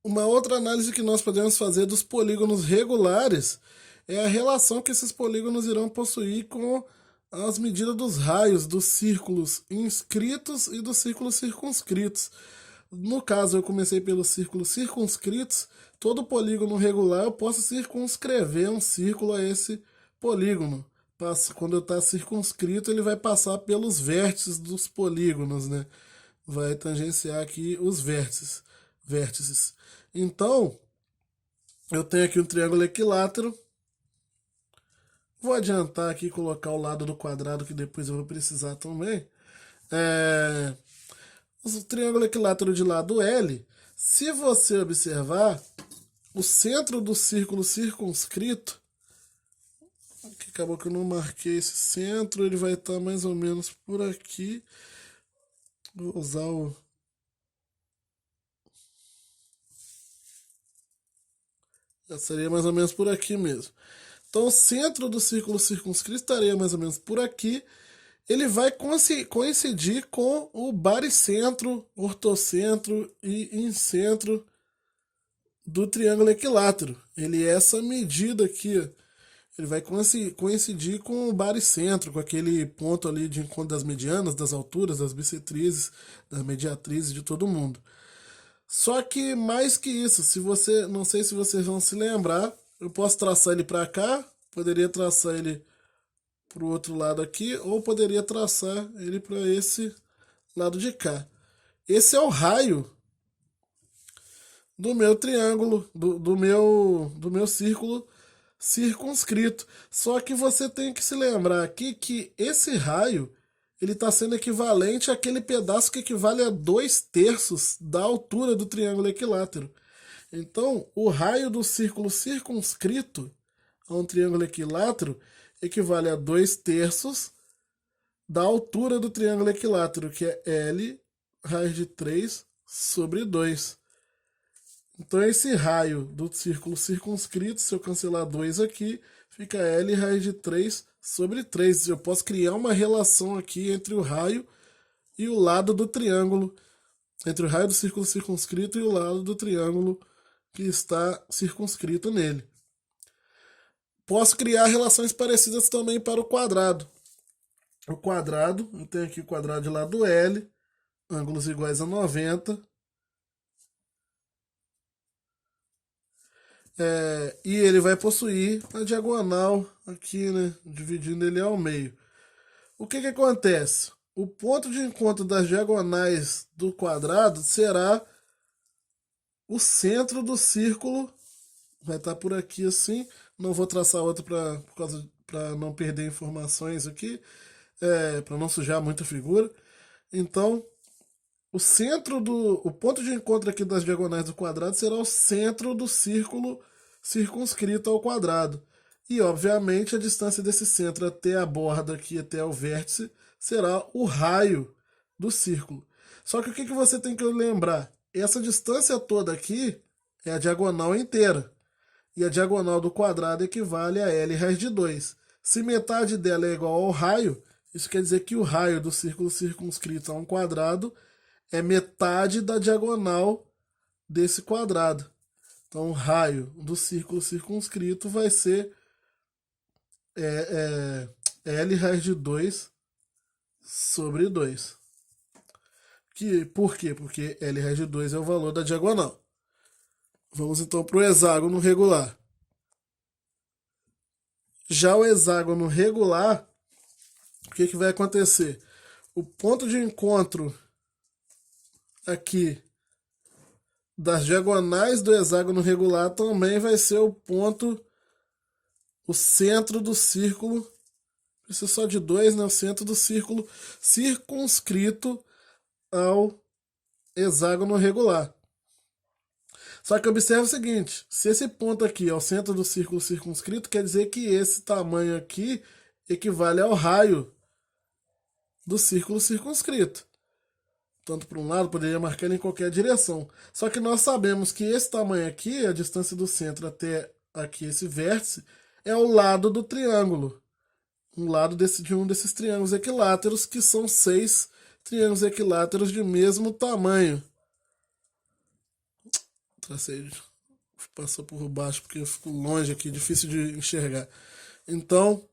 Uma outra análise que nós podemos fazer dos polígonos regulares é a relação que esses polígonos irão possuir com as medidas dos raios dos círculos inscritos e dos círculos circunscritos. No caso, eu comecei pelos círculos circunscritos. Todo polígono regular eu posso circunscrever um círculo a esse polígono. Quando está circunscrito, ele vai passar pelos vértices dos polígonos, né? Vai tangenciar aqui os vértices. Então, eu tenho aqui um triângulo equilátero. Vou adiantar aqui e colocar o lado do quadrado que depois eu vou precisar também. É, o triângulo equilátero de lado L, se você observar, o centro do círculo circunscrito, que acabou que eu não marquei esse centro, ele vai estar mais ou menos por aqui. Vou usar o... seria mais ou menos por aqui mesmo. Então, o centro do círculo circunscrito estaria mais ou menos por aqui. Ele vai coincidir com o baricentro, ortocentro e incentro do triângulo equilátero. Ele é essa medida aqui. Ele vai coincidir com o baricentro, com aquele ponto ali de encontro das medianas, das alturas, das bissetrizes, das mediatrizes, de todo mundo. Só que mais que isso, se você, não sei se vocês vão se lembrar, eu posso traçar ele para cá, poderia traçar ele para o outro lado aqui, ou poderia traçar ele para esse lado de cá. Esse é o raio do meu triângulo, do meu círculo circunscrito. Só que você tem que se lembrar aqui que esse raio ele está sendo equivalente àquele pedaço que equivale a 2/3 da altura do triângulo equilátero. Então, o raio do círculo circunscrito a um triângulo equilátero equivale a 2/3 da altura do triângulo equilátero, que é L raiz de 3 sobre 2. Então, esse raio do círculo circunscrito, se eu cancelar 2 aqui, fica L raiz de 3 sobre 3. Eu posso criar uma relação aqui entre o raio e o lado do triângulo, entre o raio do círculo circunscrito e o lado do triângulo que está circunscrito nele. Posso criar relações parecidas também para o quadrado. O quadrado, eu tenho aqui o quadrado de lado L, ângulos iguais a 90. E ele vai possuir a diagonal aqui, né? Dividindo ele ao meio. O que acontece? O ponto de encontro das diagonais do quadrado será o centro do círculo. Vai estar por aqui assim. Não vou traçar outro para não perder informações aqui, para não sujar muita figura. Então, o ponto de encontro aqui das diagonais do quadrado será o centro do círculo circunscrito ao quadrado. E, obviamente, a distância desse centro até a borda aqui, até o vértice, será o raio do círculo. Só que o que você tem que lembrar? Essa distância toda aqui é a diagonal inteira. E a diagonal do quadrado equivale a L raiz de 2. Se metade dela é igual ao raio, isso quer dizer que o raio do círculo circunscrito a um quadrado é metade da diagonal desse quadrado. Então, o raio do círculo circunscrito vai ser L raiz de 2 sobre 2. Por quê? Porque L raiz de 2 é o valor da diagonal. Vamos então para o hexágono regular. Já o hexágono regular, o que vai acontecer? O ponto de encontro aqui das diagonais do hexágono regular também vai ser o centro do círculo, precisa só de 2, né? O centro do círculo circunscrito ao hexágono regular. Só que observe o seguinte, se esse ponto aqui é o centro do círculo circunscrito, quer dizer que esse tamanho aqui equivale ao raio do círculo circunscrito. Tanto para um lado, poderia marcar ele em qualquer direção. Só que nós sabemos que esse tamanho aqui, a distância do centro até aqui, esse vértice, é o lado do triângulo. Um lado de um desses triângulos equiláteros, que são 6 triângulos equiláteros de mesmo tamanho. Passei, passou por baixo porque eu fico longe aqui, difícil de enxergar. Então,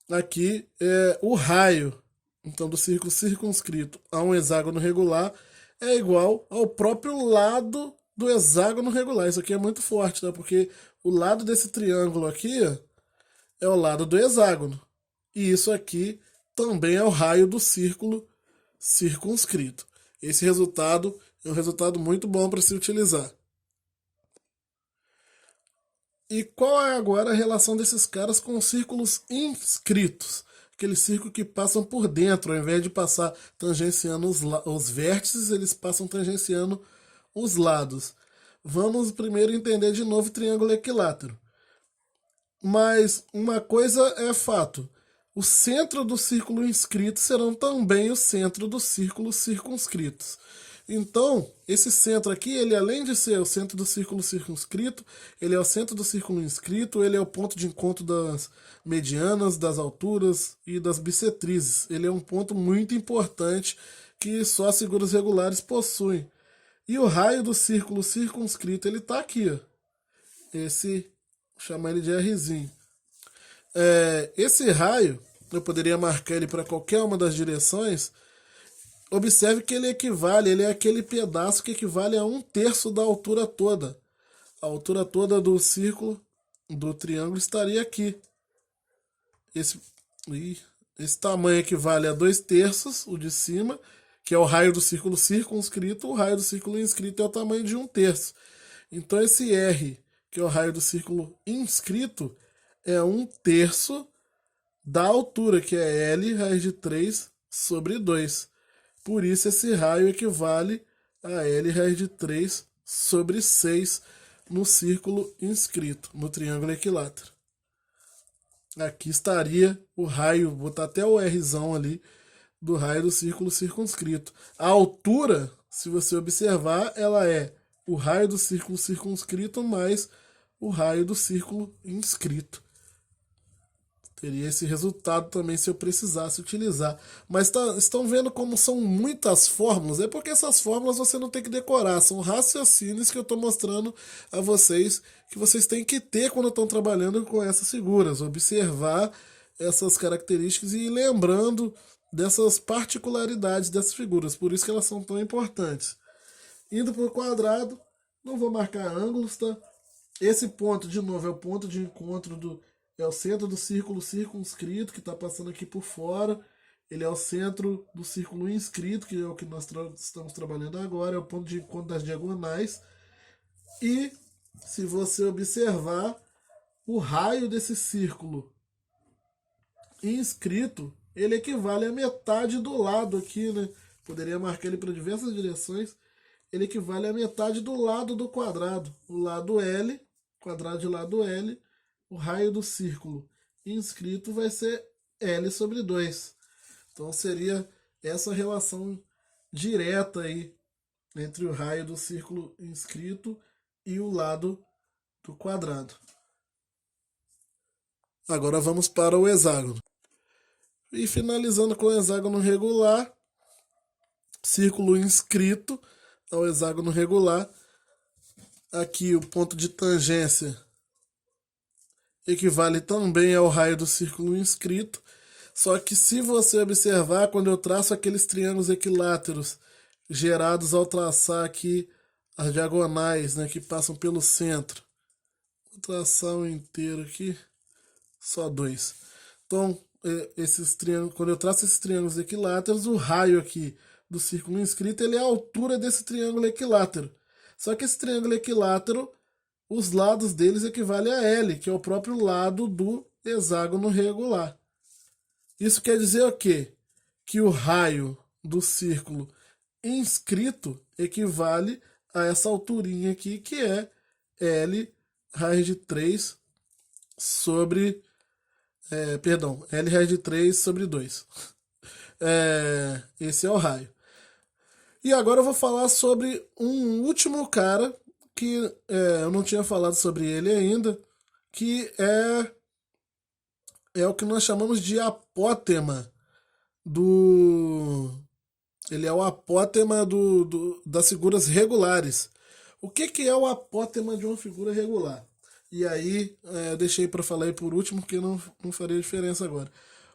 aqui é o raio, então, do círculo circunscrito a um hexágono regular é igual ao próprio lado do hexágono regular. Isso aqui é muito forte, tá? Porque o lado desse triângulo aqui ó, é o lado do hexágono. E isso aqui também é o raio do círculo circunscrito. Esse resultado é um resultado muito bom para se utilizar. E qual é agora a relação desses caras com os círculos inscritos? Aqueles círculos que passam por dentro, ao invés de passar tangenciando os vértices, eles passam tangenciando os lados. Vamos primeiro entender de novo o triângulo equilátero. Mas uma coisa é fato: o centro do círculo inscrito serão também o centro dos círculos circunscritos. Então, esse centro aqui, ele além de ser o centro do círculo circunscrito, ele é o centro do círculo inscrito, ele é o ponto de encontro das medianas, das alturas e das bissetrizes. Ele é um ponto muito importante que só as figuras regulares possuem. E o raio do círculo circunscrito, ele está aqui, ó. Esse, vou chamar ele de Rzinho. Esse raio, eu poderia marcar ele para qualquer uma das direções. Observe que ele equivale, ele é aquele pedaço que equivale a 1/3 da altura toda. A altura toda do círculo, do triângulo, estaria aqui. Esse tamanho equivale a 2/3, o de cima, que é o raio do círculo circunscrito. O raio do círculo inscrito é o tamanho de 1/3. Então esse R, que é o raio do círculo inscrito, é 1/3 da altura, que é L raiz de 3 sobre 2. Por isso esse raio equivale a L raiz de 3 sobre 6 no círculo inscrito, no triângulo equilátero. Aqui estaria o raio, vou botar até o Rzão ali, do raio do círculo circunscrito. A altura, se você observar, ela é o raio do círculo circunscrito mais o raio do círculo inscrito. Teria esse resultado também se eu precisasse utilizar. Mas estão vendo como são muitas fórmulas? É porque essas fórmulas você não tem que decorar. São raciocínios que eu estou mostrando a vocês que vocês têm que ter quando estão trabalhando com essas figuras. Observar essas características e ir lembrando dessas particularidades dessas figuras. Por isso que elas são tão importantes. Indo para o quadrado, não vou marcar ângulos, tá? Esse ponto, de novo, é o ponto de encontro do... É o centro do círculo circunscrito, que está passando aqui por fora. Ele é o centro do círculo inscrito, que é o que nós estamos trabalhando agora. É o ponto de encontro das diagonais. E, se você observar, o raio desse círculo inscrito, ele equivale à metade do lado aqui, né? Poderia marcar ele para diversas direções. Ele equivale à metade do lado do quadrado. O lado L, quadrado de lado L, o raio do círculo inscrito vai ser L sobre 2. Então seria essa relação direta aí entre o raio do círculo inscrito e o lado do quadrado. Agora vamos para o hexágono. E finalizando com o hexágono regular, círculo inscrito ao hexágono regular. Aqui o ponto de tangência equivale também ao raio do círculo inscrito. Só que se você observar, quando eu traço aqueles triângulos equiláteros gerados ao traçar aqui as diagonais, né, que passam pelo centro. Vou traçar um inteiro aqui, só 2. Então, esses triângulos, quando eu traço esses triângulos equiláteros, o raio aqui do círculo inscrito ele é a altura desse triângulo equilátero. Só que esse triângulo equilátero, os lados deles equivalem a L, que é o próprio lado do hexágono regular. Isso quer dizer o quê? Que o raio do círculo inscrito equivale a essa alturinha aqui, que é L raiz de 3 sobre... L raiz de 3 sobre 2. Esse é o raio. E agora eu vou falar sobre um último cara que eu não tinha falado sobre ele ainda, que é o que nós chamamos de apótema do... Ele é o apótema das figuras regulares. O que é o apótema de uma figura regular? E aí, eu deixei para falar aí por último, porque não faria diferença agora.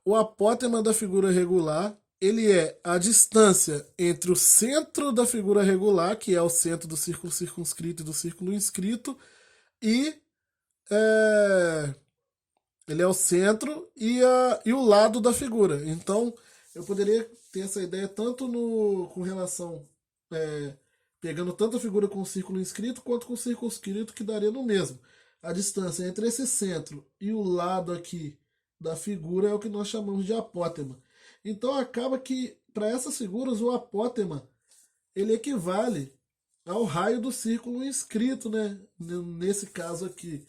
O apótema da figura regular, ele é a distância entre o centro da figura regular, que é o centro do círculo circunscrito e do círculo inscrito, e é, ele é o centro e o lado da figura. Então, eu poderia ter essa ideia tanto com relação, é, pegando tanto a figura com o círculo inscrito quanto com o círculo inscrito, que daria no mesmo. A distância entre esse centro e o lado aqui da figura é o que nós chamamos de apótema. Então, acaba que, para essas figuras, o apótema ele equivale ao raio do círculo inscrito, né? Nesse caso aqui,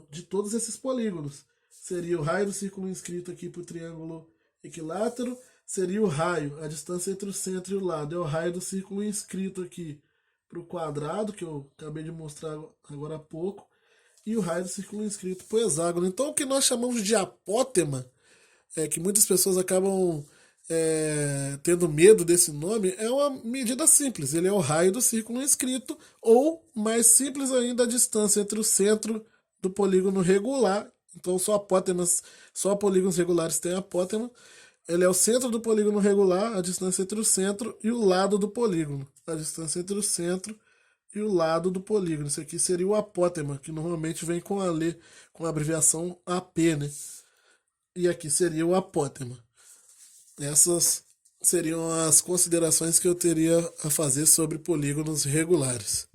de todos esses polígonos. Seria o raio do círculo inscrito aqui para o triângulo equilátero, seria o raio, a distância entre o centro e o lado, é o raio do círculo inscrito aqui para o quadrado, que eu acabei de mostrar agora há pouco, e o raio do círculo inscrito para o hexágono. Então, o que nós chamamos de apótema, que muitas pessoas acabam tendo medo desse nome, é uma medida simples. Ele é o raio do círculo inscrito, ou, mais simples ainda, a distância entre o centro do polígono regular. Então, só polígonos regulares têm apótema. Ele é o centro do polígono regular, a distância entre o centro e o lado do polígono. A distância entre o centro e o lado do polígono. Isso aqui seria o apótema, que normalmente vem com a abreviação AP, né? E aqui seria o apótema. Essas seriam as considerações que eu teria a fazer sobre polígonos regulares.